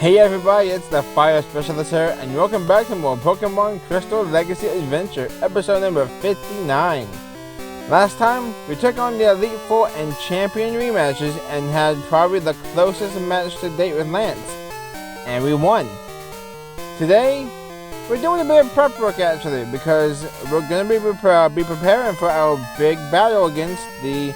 Hey everybody, it's the Fire Specialist here, and welcome back to more Pokemon Crystal Legacy Adventure, episode number 59. Last time, we took on the Elite Four and Champion rematches and had probably the closest match to date with Lance. And we won. Today, we're doing a bit of prep work actually, because we're going to be preparing for our big battle against the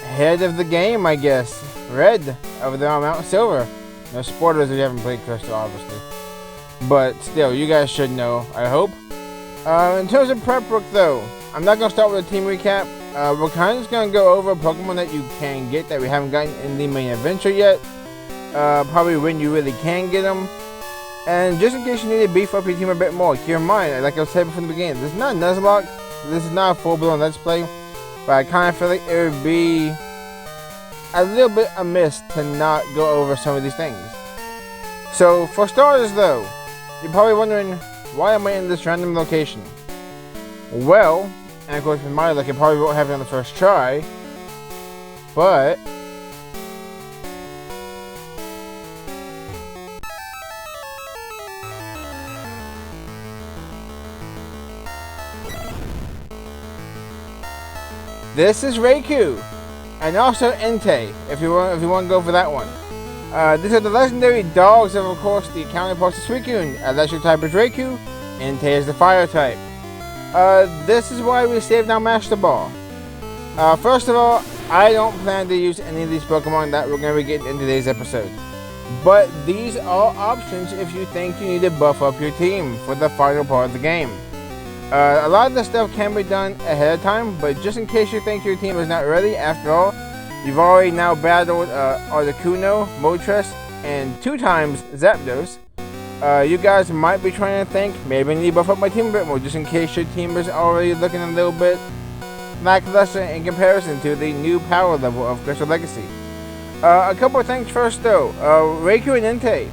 head of the game, I guess. Red, over there on Mount Silver. No spoilers if you haven't played Crystal, obviously. But still, you guys should know, I hope. In terms of prep work, though, I'm not going to start with a team recap. We're kind of just going to go over Pokemon that you can get that we haven't gotten in the main adventure yet. Probably when you really can get them. And just in case you need to beef up your team a bit more, keep in mind, like I said from the beginning, this is not a Nuzlocke. This is not a full-blown Let's Play. But I kind of feel like it would be a little bit amiss to not go over some of these things. So, for starters though, you're probably wondering, why am I in this random location? Well, and of course with my luck, it probably won't happen on the first try, but this is Raikou. And also Entei, if you want to go for that one. These are the legendary dogs of course, the counterparts of Suicune. Electric type is Raikou, Entei is the fire type. This is why we saved our Master Ball. First of all, I don't plan to use any of these Pokemon that we're going to be getting in today's episode. But these are options if you think you need to buff up your team for the final part of the game. A lot of this stuff can be done ahead of time, but just in case you think your team is not ready, after all, you've already now battled Articuno, Moltres, and 2 times Zapdos. You guys might be trying to think, maybe I need to buff up my team a bit more, just in case your team is already looking a little bit lackluster in comparison to the new power level of Crystal Legacy. A couple of things first though, Raikou and Entei.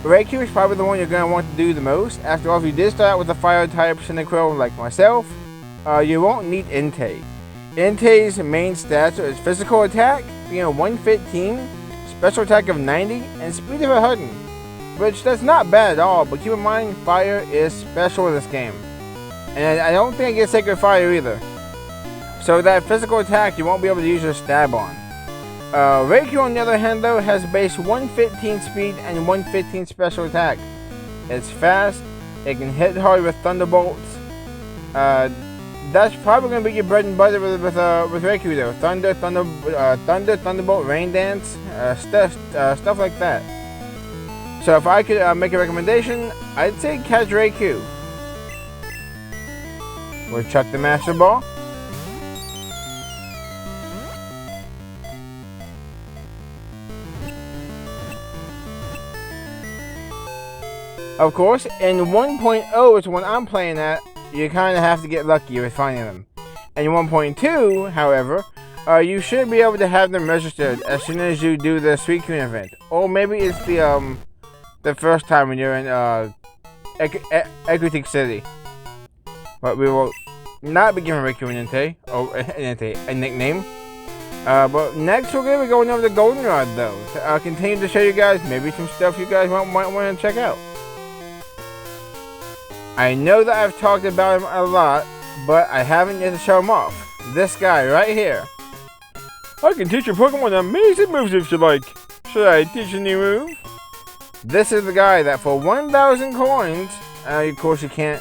Raikou is probably the one you're going to want to do the most. After all, if you did start out with a fire type Synchro like myself, you won't need Entei. Entei's main stats are its physical attack being 115, special attack of 90, and speed of 100. Which that's not bad at all, but keep in mind fire is special in this game. And I don't think it gets Sacred Fire either. So that physical attack you won't be able to use your stab on. Raikou on the other hand though has base 115 speed and 115 special attack. It's fast, it can hit hard with Thunderbolts. That's probably going to be your bread and butter with Raikou though. Thunder, Thunderbolt, Rain Dance, stuff like that. So if I could make a recommendation, I'd say catch Raikou. We'll chuck the Master Ball. Of course, in 1.0 is when I'm playing at, you kind of have to get lucky with finding them. And in 1.2, however, you should be able to have them registered as soon as you do the Suicune event. Or maybe it's the first time when you're in Equity City. But we will not be giving Raikou and Entei a nickname. But next we're going to be going over the Goldenrod though. To continue to show you guys maybe some stuff you guys might want to check out. I know that I've talked about him a lot, but I haven't yet to show him off. This guy right here. I can teach your Pokemon amazing moves if you like. Should I teach a new move? This is the guy that for 1,000 coins, of course you can't.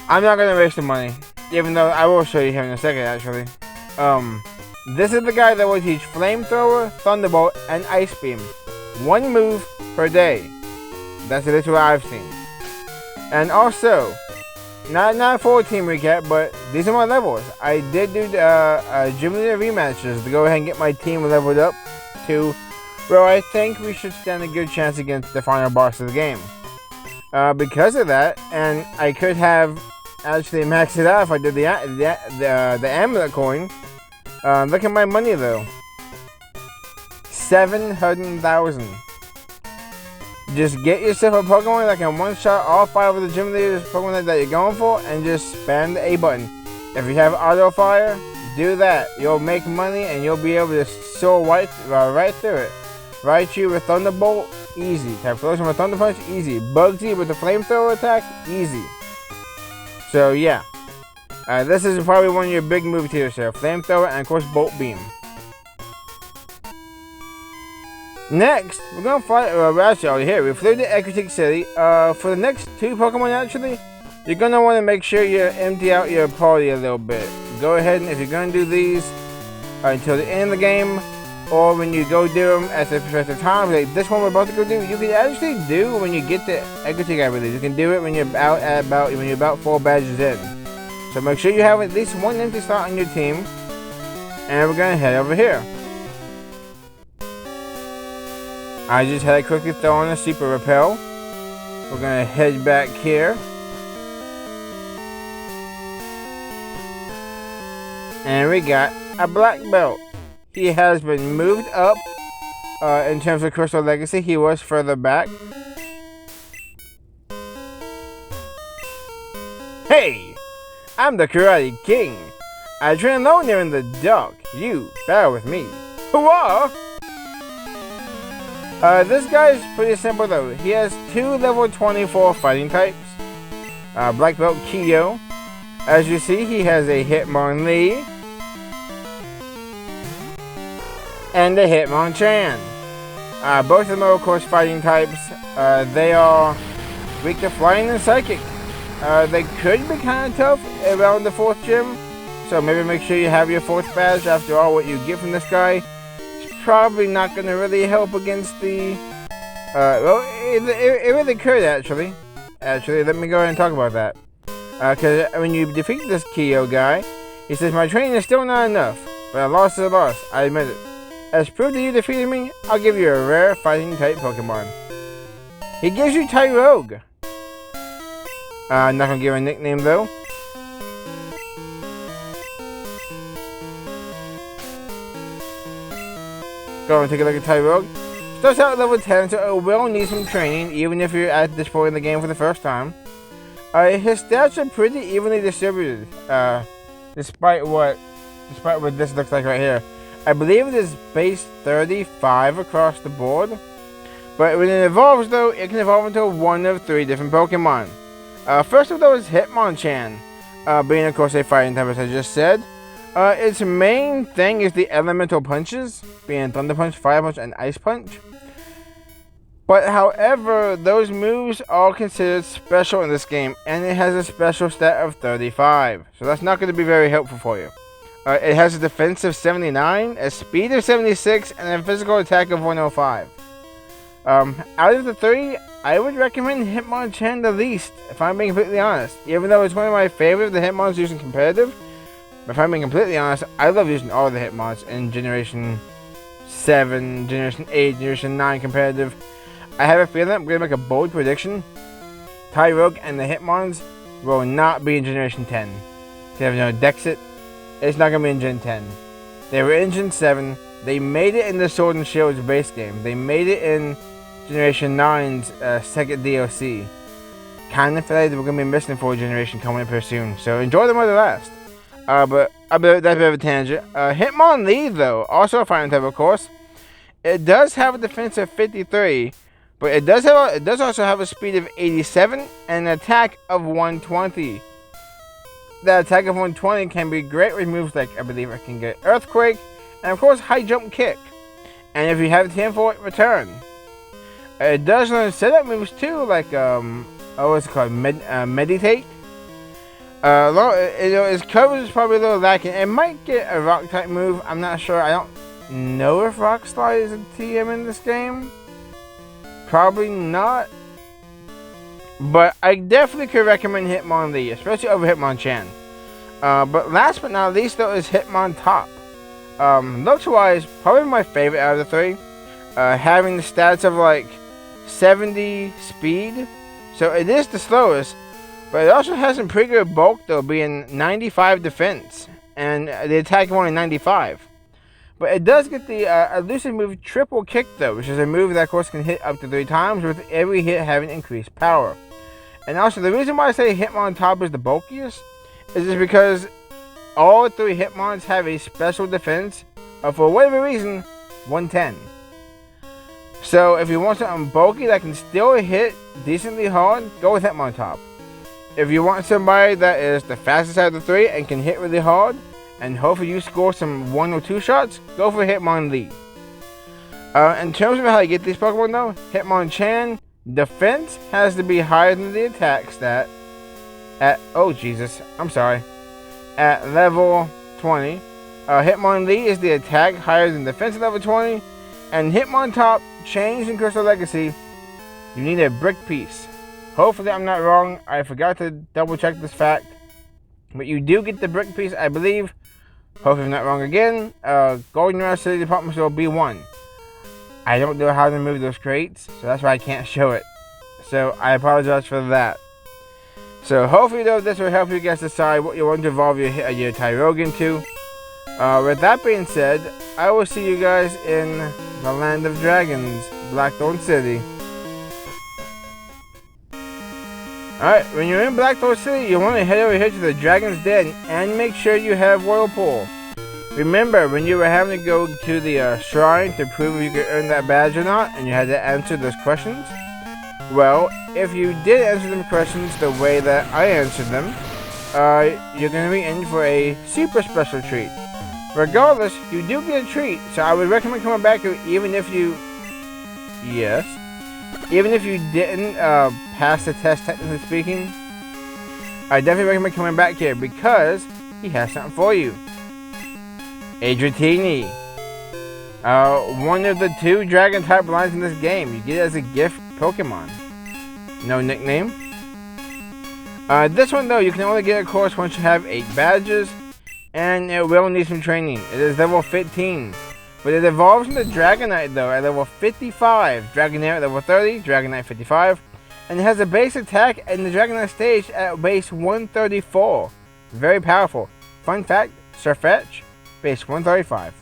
I'm not going to waste the money, even though I will show you him in a second actually. This is the guy that will teach Flamethrower, Thunderbolt, and Ice Beam. 1 move per day. That's literally what I've seen. And also, not full team recap, but these are my levels. I did do gym leader rematches to go ahead and get my team leveled up to where I think we should stand a good chance against the final boss of the game. Because of that, and I could have actually maxed it out if I did the amulet coin. Look at my money though. 700,000. Just get yourself a Pokemon that can one-shot all 5 of the gym leaders Pokemon that you're going for, and just spam the A button. If you have Auto Fire, do that. You'll make money and you'll be able to soar right through it. Raichu with Thunderbolt, easy. Typhlosion with Thunder Punch, easy. Bugsy with the Flamethrower attack, easy. So yeah, this is probably one of your big moves here, sir. Flamethrower and of course Bolt Beam. Next, we're gonna fly. Actually, here we flew to Ecruteak City. For the next 2 Pokemon, actually, you're gonna want to make sure you empty out your party a little bit. Go ahead and if you're gonna do these until the end of the game, or when you go do them at the specific time, like this one we're about to go do, you can actually do when you get to Ecruteak, I believe. You can do it when you're about 4 badges in. So make sure you have at least 1 empty slot on your team, and we're gonna head over here. I just had to quickly throw on a Super Repel. We're gonna head back here. And we got a Black Belt. He has been moved up in terms of Crystal Legacy. He was further back. Hey! I'm the Karate King. I train alone here in the dark. You battle with me. Hurrah! This guy is pretty simple though. He has 2 level 24 fighting types. Black Belt Kyo. As you see, he has a Hitmonlee and a Hitmonchan. Both of them are of course fighting types. They are weak to flying and psychic. They could be kind of tough around the 4th gym. So maybe make sure you have your 4th badge. After all, what you get from this guy probably not going to really help against the well, it really could actually let me go ahead and talk about that, because when you defeat this Kyo guy, he says my training is still not enough, but a loss is a loss, I admit it. As proof that you defeated me, I'll give you a rare fighting type Pokemon. He gives you Tyrogue. I'm not going to give him a nickname though. Go and take a look at Tyrogue. Starts out at level 10, so it will need some training, even if you're at this point in the game for the first time. His stats are pretty evenly distributed, despite what this looks like right here. I believe it is base 35 across the board. But when it evolves though, it can evolve into one of 3 different Pokemon. First of those is Hitmonchan, being of course a fighting type as I just said. Its main thing is the elemental punches, being Thunder Punch, Fire Punch, and Ice Punch. But however, those moves are considered special in this game, and it has a special stat of 35. So that's not going to be very helpful for you. It has a defense of 79, a speed of 76, and a physical attack of 105. Out of the 3, I would recommend Hitmonchan the least, if I'm being completely honest. Even though it's one of my favorite of the Hitmons using competitive. If I'm being completely honest, I love using all the Hitmons in Generation 7, Generation 8, Generation 9 competitive. I have a feeling I'm going to make a bold prediction. Tyrogue and the Hitmons will not be in Generation 10. They have no Dexit. It's not going to be in Gen 10. They were in Gen 7. They made it in the Sword and Shield's base game. They made it in Generation 9's second DLC. Kind of feel like we're going to be missing 4th generation coming up here soon. So enjoy them while they last. But that's a bit of a tangent. Hitmonlee, though, also a fighting type, of course. It does have a defense of 53, but it does also have a speed of 87 and an attack of 120. That attack of 120 can be great with moves like, I believe I can get Earthquake, and of course High Jump Kick. And if you have the time for it, Return. It does learn setup moves too, like what's it called? Meditate. Its coverage is probably a little lacking. It might get a rock type move. I'm not sure. I don't know if Rock Slide is a TM in this game. Probably not. But I definitely could recommend Hitmonlee, especially over Hitmonchan. But last but not least though is Hitmontop. Looks wise, probably my favorite out of the 3. Having the stats of like 70 speed. So it is the slowest. But it also has some pretty good bulk though, being 95 defense. And the attack of only 95. But it does get the elusive move Triple Kick though, which is a move that of course can hit up to 3 times, with every hit having increased power. And also the reason why I say Hitmontop is the bulkiest is just because all 3 Hitmons have a special defense of, for whatever reason, 110. So if you want something bulky that can still hit decently hard, go with Hitmontop. If you want somebody that is the fastest out of the three and can hit really hard, and hopefully you score some 1 or 2 shots, go for Hitmonlee. In terms of how you get these Pokemon though, Hitmonchan, defense has to be higher than the attack stat at, oh Jesus, I'm sorry, at level 20. Hitmonlee is the attack higher than defense at level 20, and Hitmontop changed in Crystal Legacy, you need a brick piece. Hopefully I'm not wrong, I forgot to double check this fact, but you do get the brick piece, I believe. Hopefully I'm not wrong again. Goldenrod City Department Store B1. I don't know how to move those crates, so that's why I can't show it. So I apologize for that. So hopefully though this will help you guys decide what you want to evolve your Tyrogan to. With that being said, I will see you guys in the Land of Dragons, Blackthorn City. Alright, when you're in Blackthorn City, you want to head over here to the Dragon's Den and make sure you have Whirlpool. Remember, when you were having to go to the shrine to prove if you could earn that badge or not, and you had to answer those questions? Well, if you did answer them questions the way that I answered them, you're going to be in for a super special treat. Regardless, you do get a treat, so I would recommend coming back here even if you... Yes. Even if you didn't pass the test, technically speaking, I definitely recommend coming back here because he has something for you. A Dratini. One of the 2 dragon type lines in this game. You get it as a gift Pokemon. No nickname. This one though, you can only get of course once you have 8 badges, and it will need some training. It is level 15. But it evolves into Dragonite though at level 55, Dragonair at level 30, Dragonite 55, and it has a base attack in the Dragonite stage at base 134. Very powerful. Fun fact, Surfetch, base 135.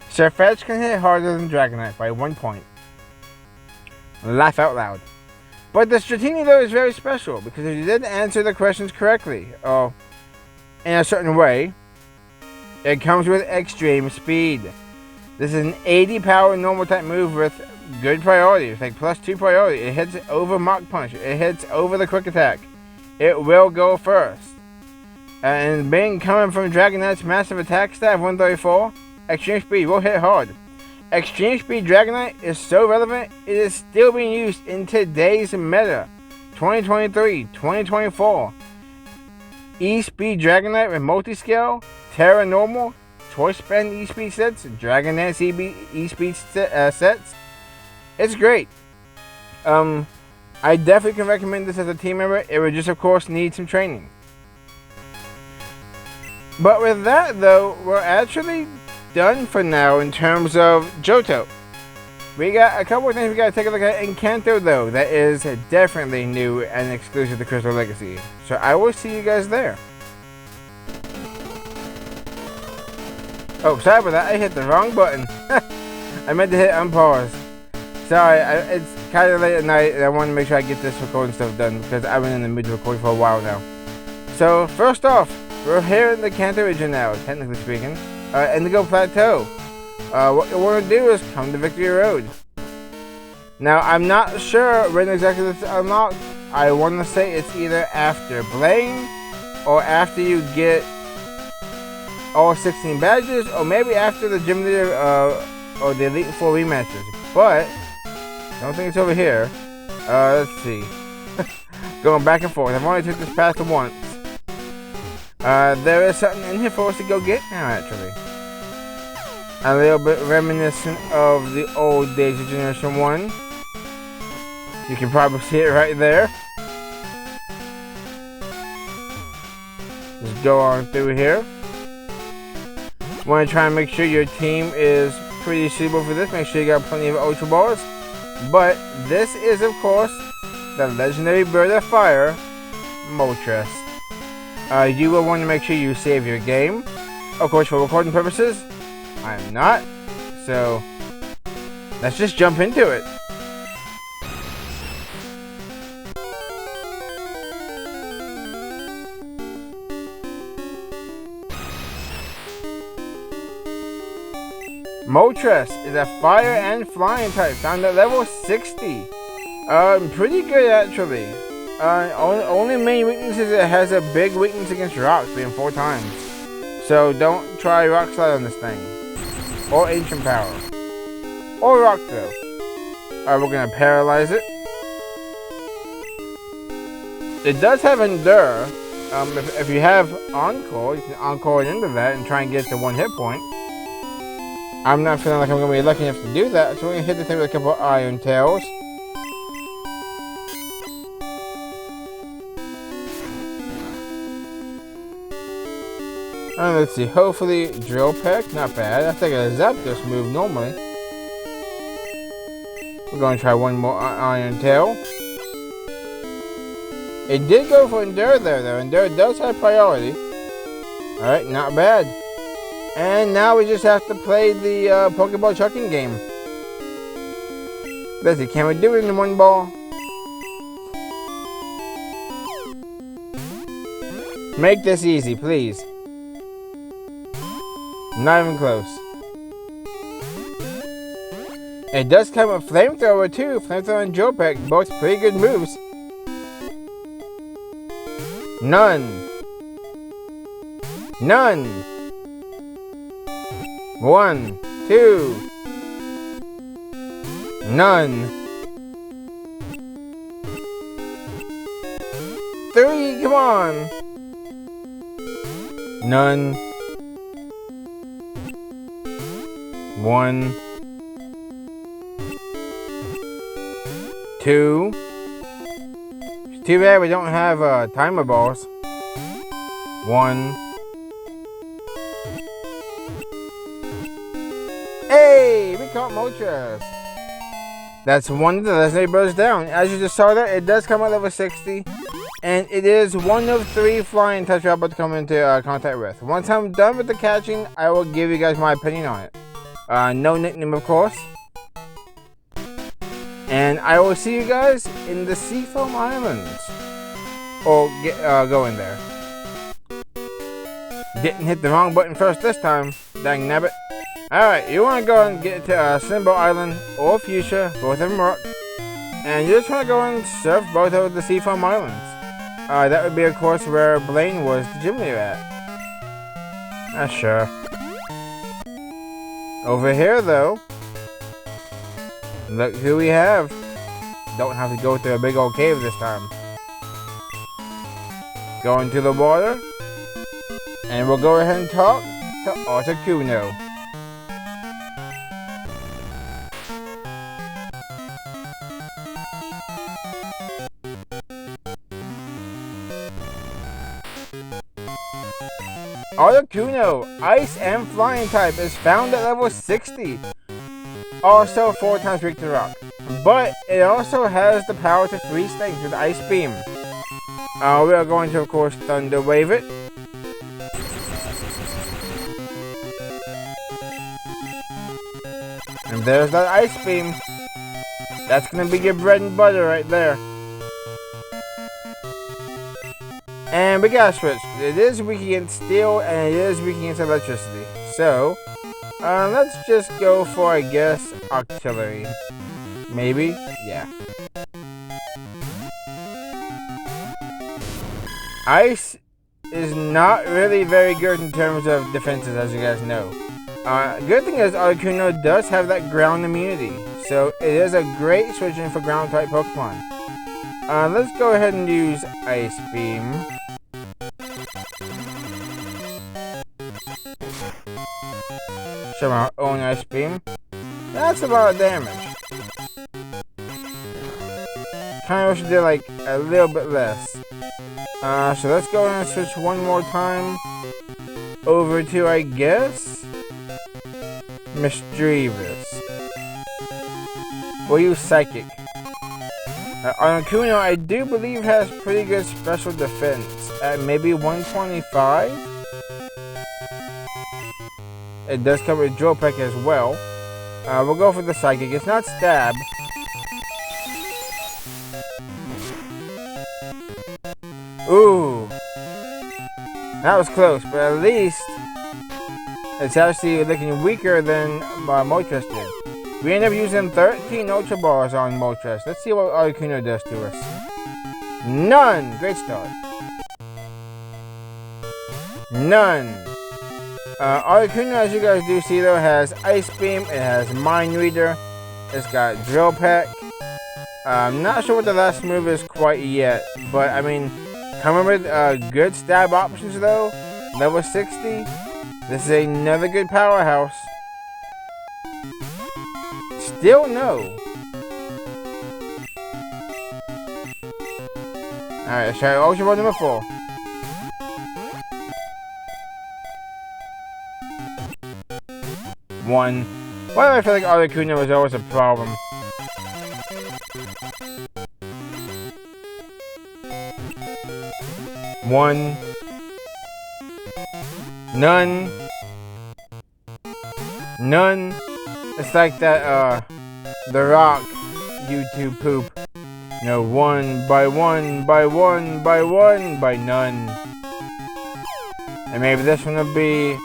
Surfetch can hit harder than Dragonite by 1 point. Laugh out loud. But the Dratini though is very special because if you didn't answer the questions correctly, or in a certain way, it comes with extreme speed. This is an 80 power normal type move with good priority. It's like +2 priority. It hits over Mach Punch. It hits over the quick attack. It will go first. And being coming from Dragonite's massive attack stat of 134, extreme speed will hit hard. Extreme speed Dragonite is so relevant, it is still being used in today's meta. 2023, 2024. E-Speed Dragonite with multi-scale, Terra Normal, Choice Band E-Speed sets, Dragonite E-Speed sets. It's great. I definitely can recommend this as a team member. It would just of course need some training. But with that though, we're actually done for now in terms of Johto. We got a couple of things we gotta take a look at in Kanto though, that is definitely new and exclusive to Crystal Legacy. So I will see you guys there. Oh, sorry about that, I hit the wrong button. I meant to hit unpause. Sorry, it's kind of late at night and I want to make sure I get this recording stuff done because I've been in the mood to record for a while now. So first off, we're here in the Kanto region now, technically speaking. Indigo Plateau. What you want to do is come to Victory Road. Now, I'm not sure when exactly this is unlocked. I want to say it's either after Blaine, or after you get all 16 badges, or maybe after the Gym Leader, or the Elite 4 rematches. But, I don't think it's over here. Let's see. Going back and forth. I've only took this path once. There is something in here for us to go get now, actually. A little bit reminiscent of the old days of Generation 1. You can probably see it right there. Just go on through here. Want to try and make sure your team is pretty suitable for this. Make sure you got plenty of Ultra Balls. But this is, of course, the legendary bird of fire, Moltres. You will want to make sure you save your game. Of course, for recording purposes, I'm not. So, let's just jump into it. Moltres is a fire and flying type, found at level 60. Pretty good actually. Only main weakness is it has a big weakness against rocks, being 4 times. So don't try Rock Slide on this thing. Or Ancient Power. Or Rock Throw. We're gonna paralyze it. It does have Endure. If you have Encore, you can Encore it into that and try and get to 1 hit point. I'm not feeling like I'm gonna be lucky enough to do that, so we're gonna hit the thing with a couple of Iron Tails. And let's see, hopefully Drill Peck, not bad. I think a Zapdos move normally. We're going to try one more Iron Tail. It did go for Endure there though. Endure does have priority. Alright, not bad. And now we just have to play the Pokeball chucking game. Let's see, can we do it in 1 ball? Make this easy, please. Not even close. It does come with Flamethrower too. Flamethrower and Drill Peck, both pretty good moves. None. None. 1, 2. None. 3, come on. None. 1, 2. It's too bad we don't have timer balls. 1. Hey, we caught Moltres. That's one of the legendary birds down. As you just saw there, it does come at level 60. And it is one of 3 flying types we're about to come into contact with. Once I'm done with the catching, I will give you guys my opinion on it. No nickname, of course. And I will see you guys in the Seafoam Islands. Or go in there. Didn't hit the wrong button first this time. Dang nabbit. Alright, you want to go and get to Symbol Island or Fuchsia. Both of them work. And you just want to go and surf both of the Seafoam Islands. That would be, of course, where Blaine was the gym leader at. Sure. Over here, though, look who we have. Don't have to go through a big old cave this time. Go into the water, and we'll go ahead and talk to Articuno. Articuno, Ice and Flying type, is found at level 60. Also 4 times weak to rock. But it also has the power to freeze things with Ice Beam. We are going to, of course, Thunder Wave it. And there's that Ice Beam. That's going to be your bread and butter right there. And we gotta switch. It is weak against steel and it is weak against electricity. So, let's just go for, I guess, artillery. Maybe? Yeah. Ice is not really very good in terms of defenses, as you guys know. Good thing is Articuno does have that ground immunity. So, it is a great switch in for ground type Pokemon. Let's go ahead and use Ice Beam. Show our own Ice Beam. That's a lot of damage. Kinda wish we did like a little bit less. So let's go and switch one more time over to, I guess, Mischievous. We'll use Psychic. Articuno, I do believe, has pretty good special defense at maybe 125. It does come with Drill Peck as well. We'll go for the Psychic. It's not Stab. Ooh. That was close, but at least It's actually looking weaker than Moltres did. We end up using 13 Ultra Balls on Moltres. Let's see what Articuno does to us. None! Great start. None. Articuno, as you guys do see though, has Ice Beam, it has Mind Reader, it's got Drill Peck. I'm not sure what the last move is quite yet, but I mean, coming with good stab options though, level 60, this is another good powerhouse. Still no. Alright, let's try Ultra Ball number 4. One. Why do I feel like Articuno is always a problem? One. None. None. It's like that, The Rock YouTube poop. No, one by one by one by one by none. And maybe this one will be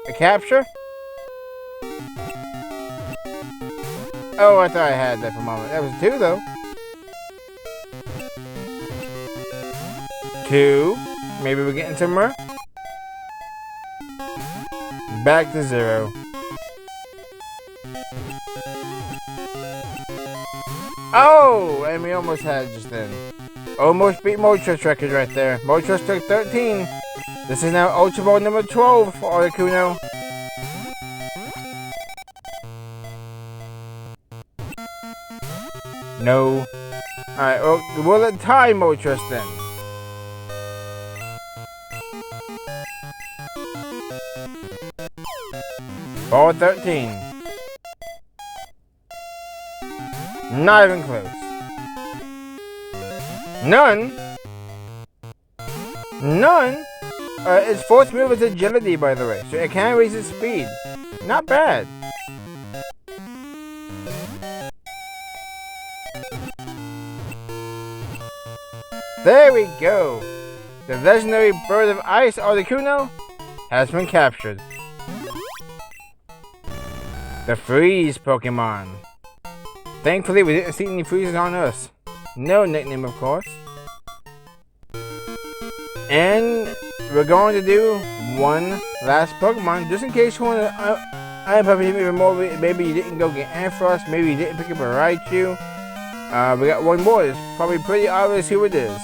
a capture? Oh, I thought I had that for a moment. That was 2 though. 2. Maybe we're getting somewhere. Back to 0. Oh! And we almost had it just then. Almost beat Moltres record right there. Moltres took 13. This is now Ultra Ball number 12 for Articuno. No. Alright, well, will it tie Moltres then? Ball 13. Not even close. None? None? Its 4th move is agility, by the way, so it can raise its speed. Not bad. There we go! The legendary Bird of Ice Articuno has been captured. The Freeze Pokemon. Thankfully, we didn't see any freezes on us. No nickname, of course. And we're going to do one last Pokemon, just in case you want to... I probably even more. Maybe you didn't go get Ampharos. Maybe you didn't pick up a Raichu. We got one more. It's probably pretty obvious who it is.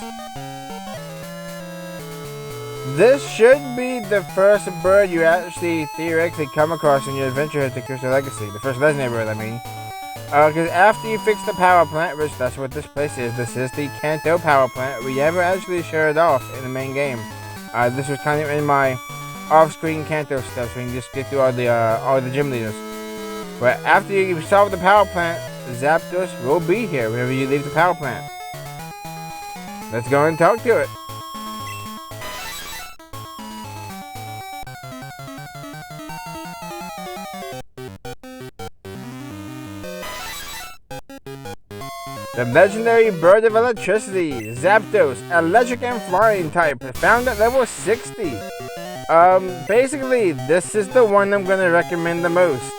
This should be the first bird you actually theoretically come across in your adventure to Crystal Legacy. The first legendary bird, I mean. Because after you fix the power plant, which that's what this place is, this is the Kanto power plant. We never actually showed it off in the main game. This was kind of in my off-screen Kanto stuff, so we can just get through all the gym leaders. But after you solve the power plant, Zapdos will be here whenever you leave the power plant. Let's go and talk to it. The legendary Bird of Electricity, Zapdos, electric and flying type, found at level 60. Basically, this is the one I'm going to recommend the most.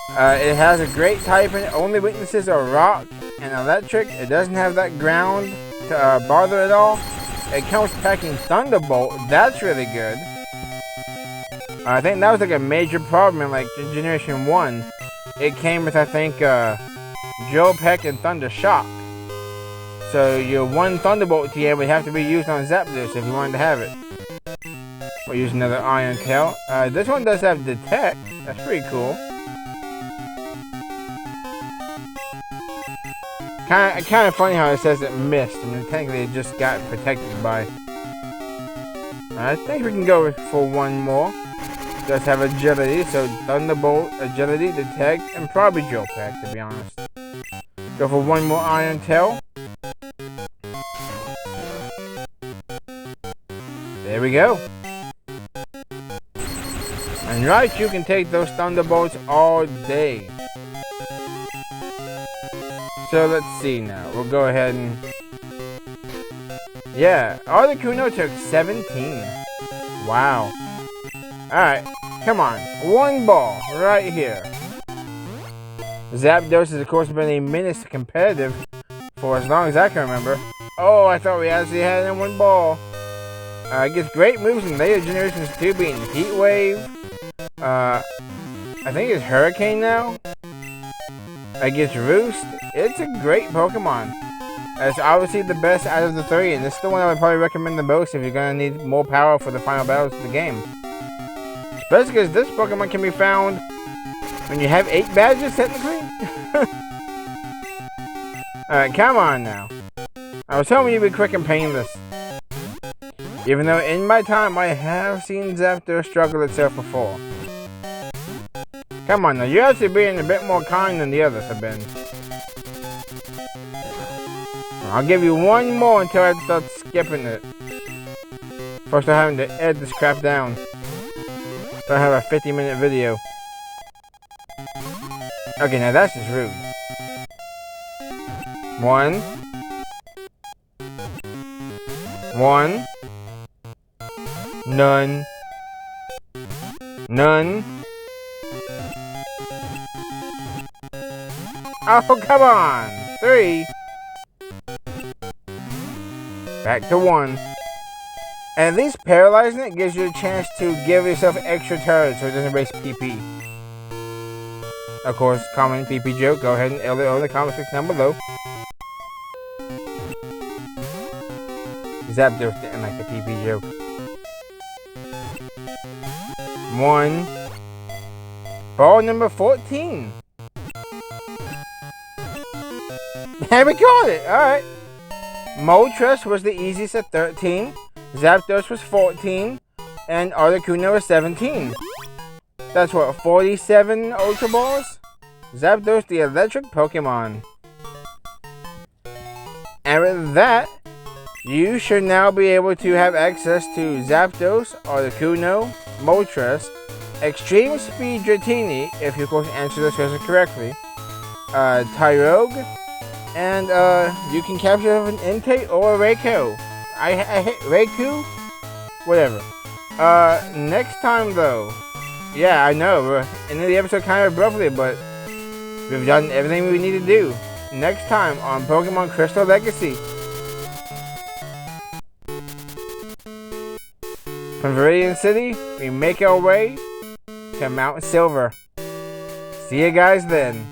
It has a great type and only weaknesses are rock and electric. It doesn't have that ground to bother at all. It comes packing Thunderbolt, that's really good. I think that was like a major problem in like Generation 1. It came with, I think, Drill Peck and Thunder Shock. So your one Thunderbolt TM would have to be used on Zapdos if you wanted to have it. We'll use another Iron Tail. This one does have Detect. That's pretty cool. Kind of funny how it says it missed. I mean, technically it just got protected by. I think we can go for one more. It does have Agility, so Thunderbolt, Agility, Detect, and probably Drill Peck, to be honest. Go for one more Iron Tail. There we go. And right, you can take those Thunderbolts all day. So let's see now. We'll go ahead and... Yeah, Articuno took 17. Wow. Alright. Come on, one ball right here. Zapdos has of course been a menace to competitive for as long as I can remember. Oh, I thought we actually had it in one ball. It gets great moves in later generations too, being Heat Wave. I think it's Hurricane now. It gets Roost. It's a great Pokemon. It's obviously the best out of the three, and this is the one I would probably recommend the most if you're going to need more power for the final battles of the game. Especially because this Pokemon can be found when you have 8 badges, technically. Alright, come on now. I was hoping you'd be quick and painless. Even though in my time I have seen Zapdos struggle itself before. Come on now, you're actually being a bit more kind than the others have been. I'll give you one more until I start skipping it. First I'm having to edit this crap down. So I have a 50-minute video. Okay, now that's just rude. 1. 1. None. None. Oh, come on! 3. Back to 1. At least paralyzing it gives you a chance to give yourself extra turns so it doesn't waste PP. Of course, common PP joke. Go ahead and LO in the comment section down below. Zapdos didn't like the PP joke. 1. Ball number 14. And we got it! Alright. Moltres was the easiest at 13. Zapdos was 14. And Articuno was 17. That's what, 47 Ultra Balls? Zapdos, the electric Pokemon. And with that, you should now be able to have access to Zapdos, Articuno, Moltres, Extreme Speed Dratini, if you of course answer this question correctly, Tyrogue, and you can capture an Entei or a Raikou. I hate Raikou? Whatever. Next time though, yeah, I know, we're ending the episode kind of abruptly, but we've done everything we need to do. Next time on Pokemon Crystal Legacy. From Viridian City, we make our way to Mount Silver. See you guys then.